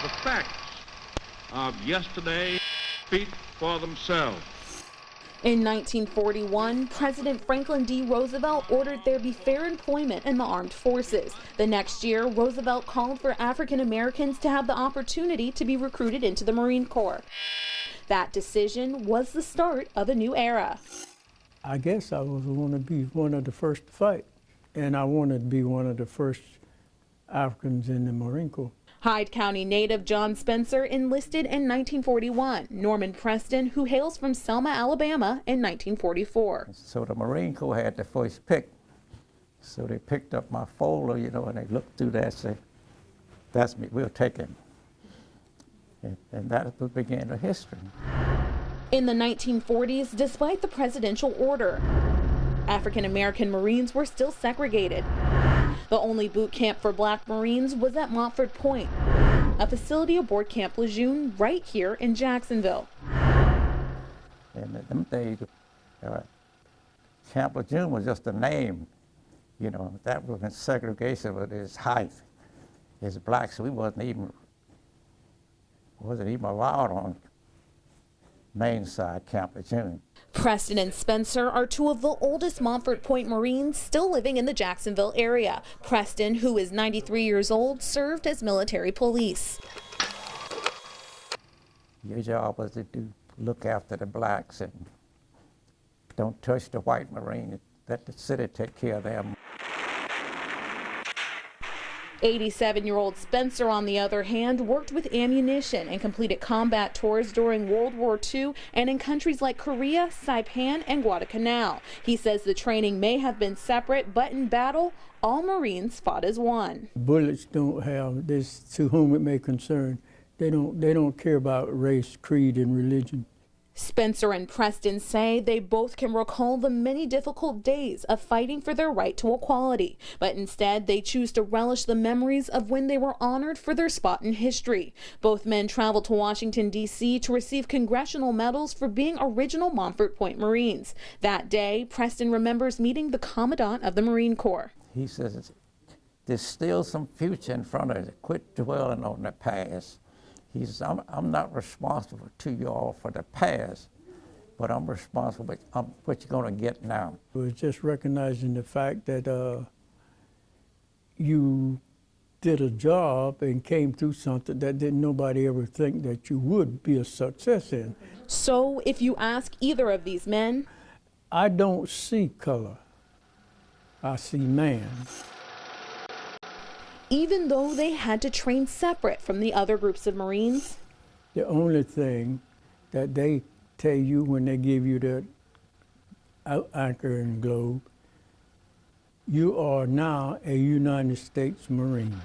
The facts of yesterday speak for themselves. In 1941, President Franklin D. Roosevelt ordered there be fair employment in the armed forces. The next year, Roosevelt called for African Americans to have the opportunity to be recruited into the Marine Corps. That decision was the start of a new era. I guess I was going to be one of the first to fight, and I wanted to be one of the first Africans in the Marine Corps. Hyde County native John Spencer enlisted in 1941. Norman Preston, who hails from Selma, Alabama, in 1944. So the Marine Corps had the first pick. So they picked up my folder, you know, and they looked through that and said, that's me, we'll take him. And that began the history. In the 1940s, despite the presidential order, African American Marines were still segregated. The only boot camp for black Marines was at Montford Point, a facility aboard Camp Lejeune right here in Jacksonville. And in them days, Camp Lejeune was just a name. You know, that was in segregation with his height. His blacks, we wasn't even allowed on main side Camp Lejeune. Preston and Spencer are two of the oldest Montford Point Marines still living in the Jacksonville area. Preston, who is 93 years old, served as military police. Your job was to look after the blacks and don't touch the white Marine. Let the city take care of them. 87-year-old Spencer, on the other hand, worked with ammunition and completed combat tours during World War II and in countries like Korea, Saipan, and Guadalcanal. He says the training may have been separate, but in battle, all Marines fought as one. Bullets don't have this, to whom it may concern. They don't care about race, creed, and religion. Spencer and Preston say they both can recall the many difficult days of fighting for their right to equality, but instead they choose to relish the memories of when they were honored for their spot in history. Both men traveled to Washington, D.C. to receive congressional medals for being original Montford Point Marines. That day, Preston remembers meeting the Commandant of the Marine Corps. He says, there's still some future in front of it. Quit dwelling on the past. He says, I'm not responsible to you all for the past, but I'm responsible for what you're going to get now. It was just recognizing the fact that you did a job and came through something that didn't nobody ever think that you would be a success in. So if you ask either of these men, I don't see color. I see man. Even though they had to train separate from the other groups of Marines, the only thing that they tell you when they give you that anchor and globe, you are now a United States Marine.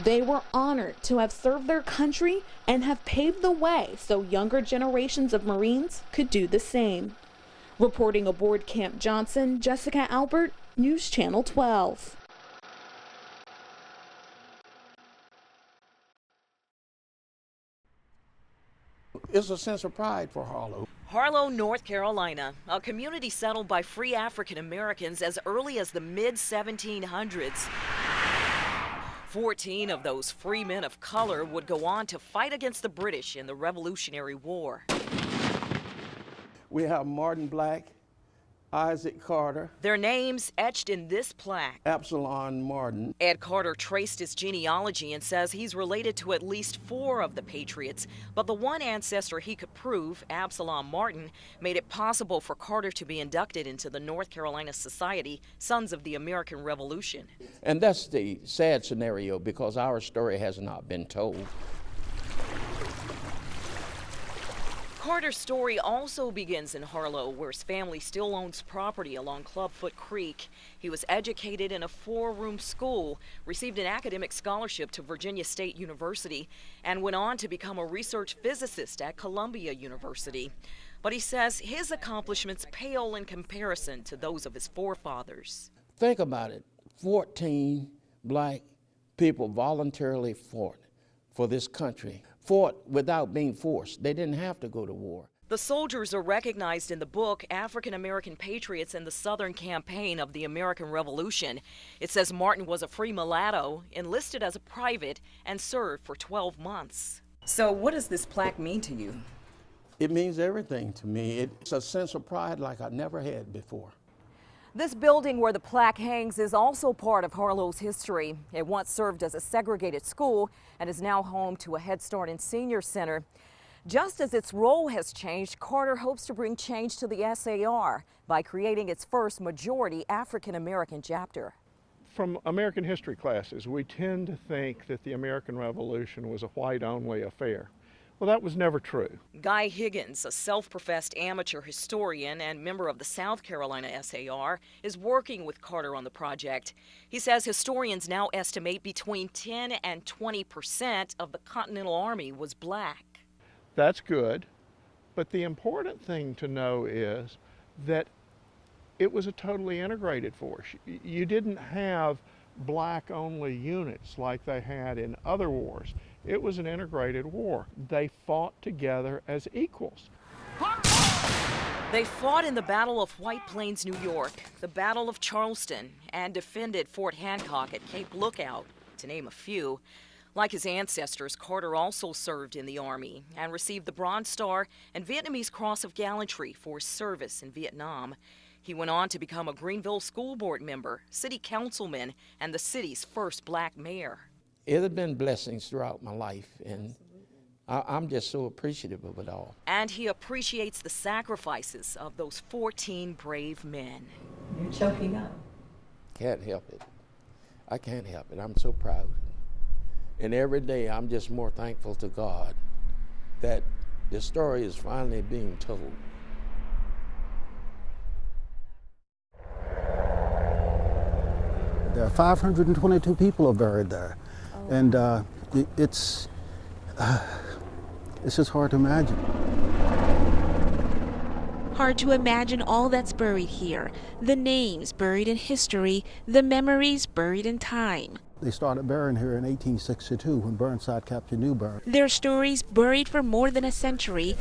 they were honored to have served their country and have paved the way so younger generations of Marines could do the same. Reporting aboard Camp Johnson, Jessica Albert, News Channel 12. It's a sense of pride for Harlow. Harlow, North Carolina, a community settled by free African Americans as early as the mid-1700s. 14 of those free men of color would go on to fight against the British in the Revolutionary War. We have Martin Black, Isaac Carter, Their names etched in this plaque. Absalom Martin. Ed Carter traced his genealogy and says he's related to at least 4 of the Patriots, but the one ancestor he could prove, Absalom Martin, made it possible for Carter to be inducted into the North Carolina Society, Sons of the American Revolution. And that's the sad scenario because our story has not been told. Carter's story also begins in Harlow, where his family still owns property along Clubfoot Creek. He was educated in a 4-room school, received an academic scholarship to Virginia State University, and went on to become a research physicist at Columbia University. But he says his accomplishments pale in comparison to those of his forefathers. Think about it. 14 black people voluntarily fought for this country. Fought without being forced. They didn't have to go to war. The soldiers are recognized in the book African American Patriots in the Southern Campaign of the American Revolution. It says Martin was a free mulatto, enlisted as a private, and served for 12 months. So what does this plaque mean to you? It means everything to me. It's a sense of pride like I never had before. This building where the plaque hangs is also part of Harlow's history. It once served as a segregated school and is now home to a Head Start and Senior Center. Just as its role has changed, Carter hopes to bring change to the SAR by creating its first majority African American chapter. From American history classes, we tend to think that the American Revolution was a white-only affair. Well, that was never true. Guy Higgins, a self-professed amateur historian and member of the South Carolina SAR, is working with Carter on the project. He says historians now estimate between 10 and 20% of the Continental Army was black. That's good, but the important thing to know is that it was a totally integrated force. You didn't have black-only units like they had in other wars. It was an integrated war. They fought together as equals. They fought in the Battle of White Plains, New York, the Battle of Charleston, and defended Fort Hancock at Cape Lookout, to name a few. Like his ancestors, Carter also served in the Army and received the Bronze Star and Vietnamese Cross of Gallantry for his service in Vietnam. He went on to become a Greenville School Board member, city councilman, and the city's first black mayor. It has been blessings throughout my life, and I'm just so appreciative of it all. And he appreciates the sacrifices of those 14 brave men. You're choking up. Can't help it. I can't help it. I'm so proud. And every day I'm just more thankful to God that the story is finally being told. There are 522 people are buried there. Oh. And it's just hard to imagine. Hard to imagine all that's buried here. The names buried in history, the memories buried in time. They started burying here in 1862 when Burnside captured Newburgh. Their stories buried for more than a century,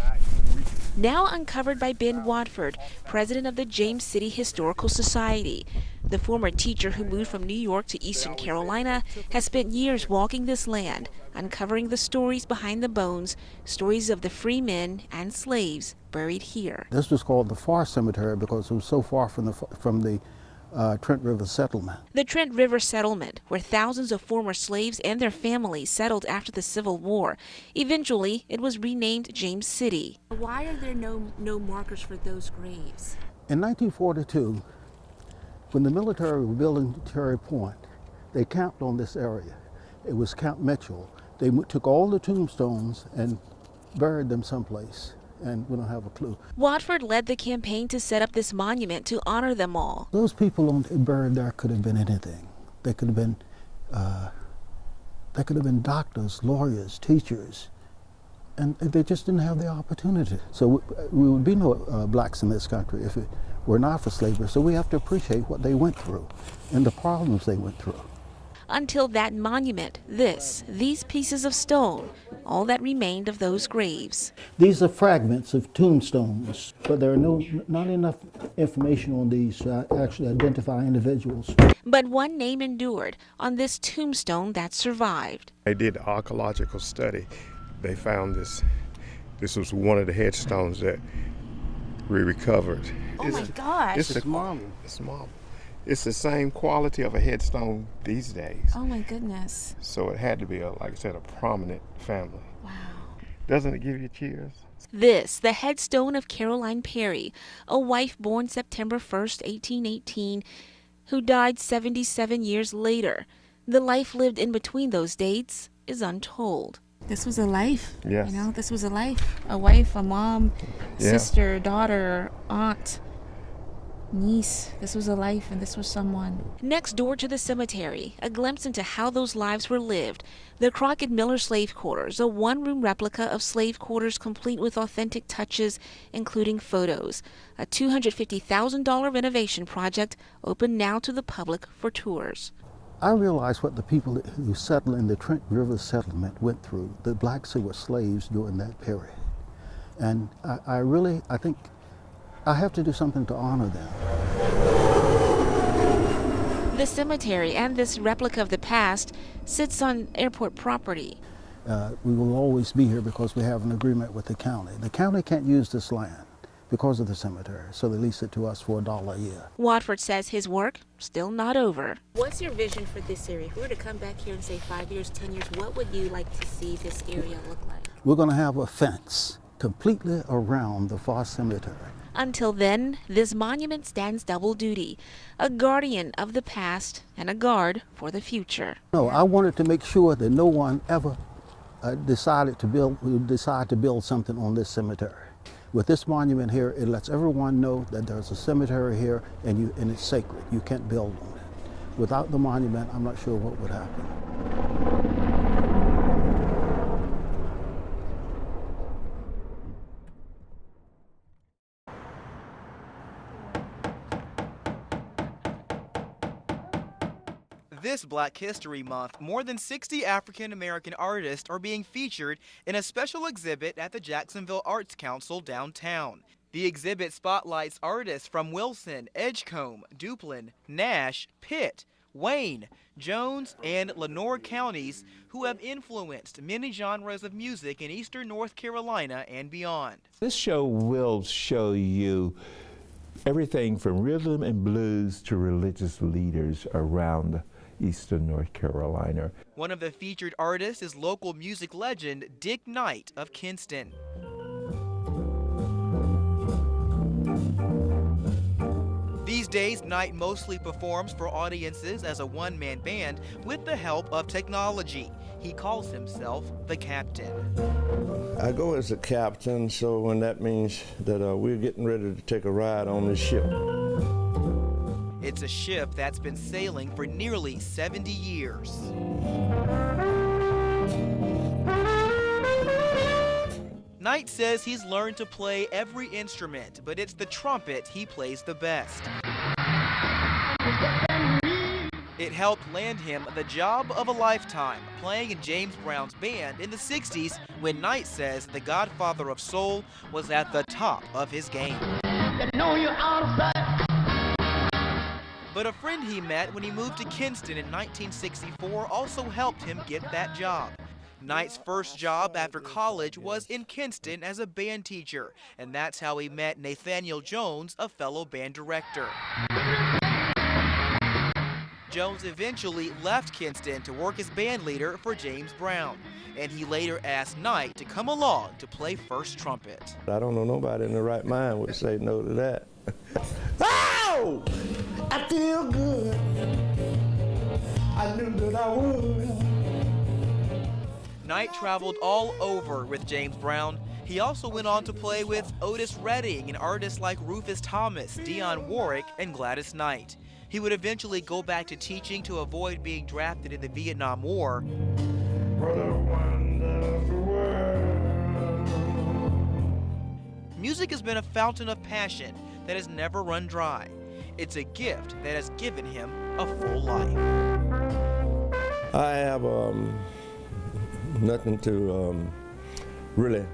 now uncovered by Ben Watford, president of the James City Historical Society. The former teacher who moved from New York to Eastern Carolina has spent years walking this land, uncovering the stories behind the bones, stories of the free men and slaves buried here. This was called the Far Cemetery because it was so far from the Trent River Settlement. The Trent River Settlement, where thousands of former slaves and their families settled after the Civil War. Eventually, it was renamed James City. Why are there no markers for those graves? In 1942, when the military were building Cherry Point, they camped on this area. It was Camp Mitchell. They took all the tombstones and buried them someplace, and we don't have a clue. Watford led the campaign to set up this monument to honor them all. Those people buried there could have been anything. They could have been doctors, lawyers, teachers, and they just didn't have the opportunity. So we would be no blacks in this country if it were not for slavery. So we have to appreciate what they went through and the problems they went through. Until that monument, these pieces of stone, all that remained of those graves. These are fragments of tombstones, but there are not enough information on these to actually identify individuals. But one name endured on this tombstone that survived. They did an archaeological study. They found this. This was one of the headstones that we recovered. Oh my gosh. It's marble. It's marble. It's the same quality of a headstone these days. Oh my goodness. So it had to be, like I said, a prominent family. Wow. Doesn't it give you chills? This, the headstone of Caroline Perry, a wife born September 1st, 1818, who died 77 years later. The life lived in between those dates is untold. This was a life. Yes. You know, this was a life. A wife, a mom, Yeah. sister, daughter, aunt, niece. This was a life, and this was someone. Next door to the cemetery, a glimpse into how those lives were lived. The Crockett Miller Slave Quarters, a one-room replica of slave quarters complete with authentic touches, including photos. A $250,000 renovation project open now to the public for tours. I realized what the people who settled in the Trent River Settlement went through, the blacks who were slaves during that period. And I think I have to do something to honor them. The cemetery and this replica of the past sits on airport property. We will always be here because we have an agreement with the county. The county can't use this land because of the cemetery, so they lease it to us for $1 a year. Watford says his work still not over. What's your vision for this area? If we were to come back here in, say, 5 years, 10 years, what would you like to see this area look like? We're going to have a fence completely around the Foss Cemetery. Until then, this monument stands double duty, a guardian of the past and a guard for the future. No, I wanted to make sure that no one ever decide to build something on this cemetery. With this monument here, it lets everyone know that there's a cemetery here and it's sacred. You can't build on it. Without the monument, I'm not sure what would happen. This Black History Month, more than 60 African-American artists are being featured in a special exhibit at the Jacksonville Arts Council downtown. The exhibit spotlights artists from Wilson, Edgecombe, Duplin, Nash, Pitt, Wayne, Jones, and Lenoir counties who have influenced many genres of music in eastern North Carolina and beyond. This show will show you everything from rhythm and blues to religious leaders around eastern North Carolina. One of the featured artists is local music legend Dick Knight of Kinston. These days, Knight mostly performs for audiences as a one-man band with the help of technology. He calls himself the captain. I go as a captain, so when that means that we're getting ready to take a ride on this ship. It's a ship that's been sailing for nearly 70 years. Knight says he's learned to play every instrument, but it's the trumpet he plays the best. It helped land him the job of a lifetime, playing in James Brown's band in the 60s when Knight says the godfather of soul was at the top of his game. But a friend he met when he moved to Kinston in 1964 also helped him get that job. Knight's first job after college was in Kinston as a band teacher, and that's how he met Nathaniel Jones, a fellow band director. Jones eventually left Kinston to work as band leader for James Brown, and he later asked Knight to come along to play first trumpet. I don't know nobody in their right mind would say no to that. Oh! I feel good. I knew that I would. Knight traveled all over with James Brown. He also went on to play with Otis Redding and artists like Rufus Thomas, Dionne Warwick, and Gladys Knight. He would eventually go back to teaching to avoid being drafted in the Vietnam War. What a wonderful world. Music has been a fountain of passion that has never run dry. It's a gift that has given him a full life. I have nothing to really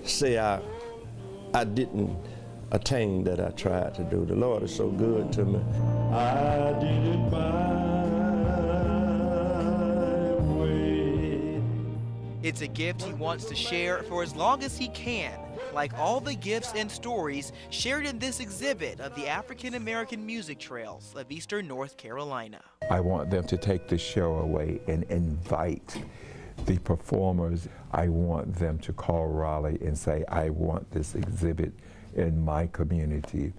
say I didn't attain that I tried to do. The Lord is so good to me. I did it my way. It's a gift he wants to share for as long as he can, like all the gifts and stories shared in this exhibit of the African American music trails of eastern North Carolina. I want them to take the show away and invite the performers. I want them to call Raleigh and say, I want this exhibit in my community.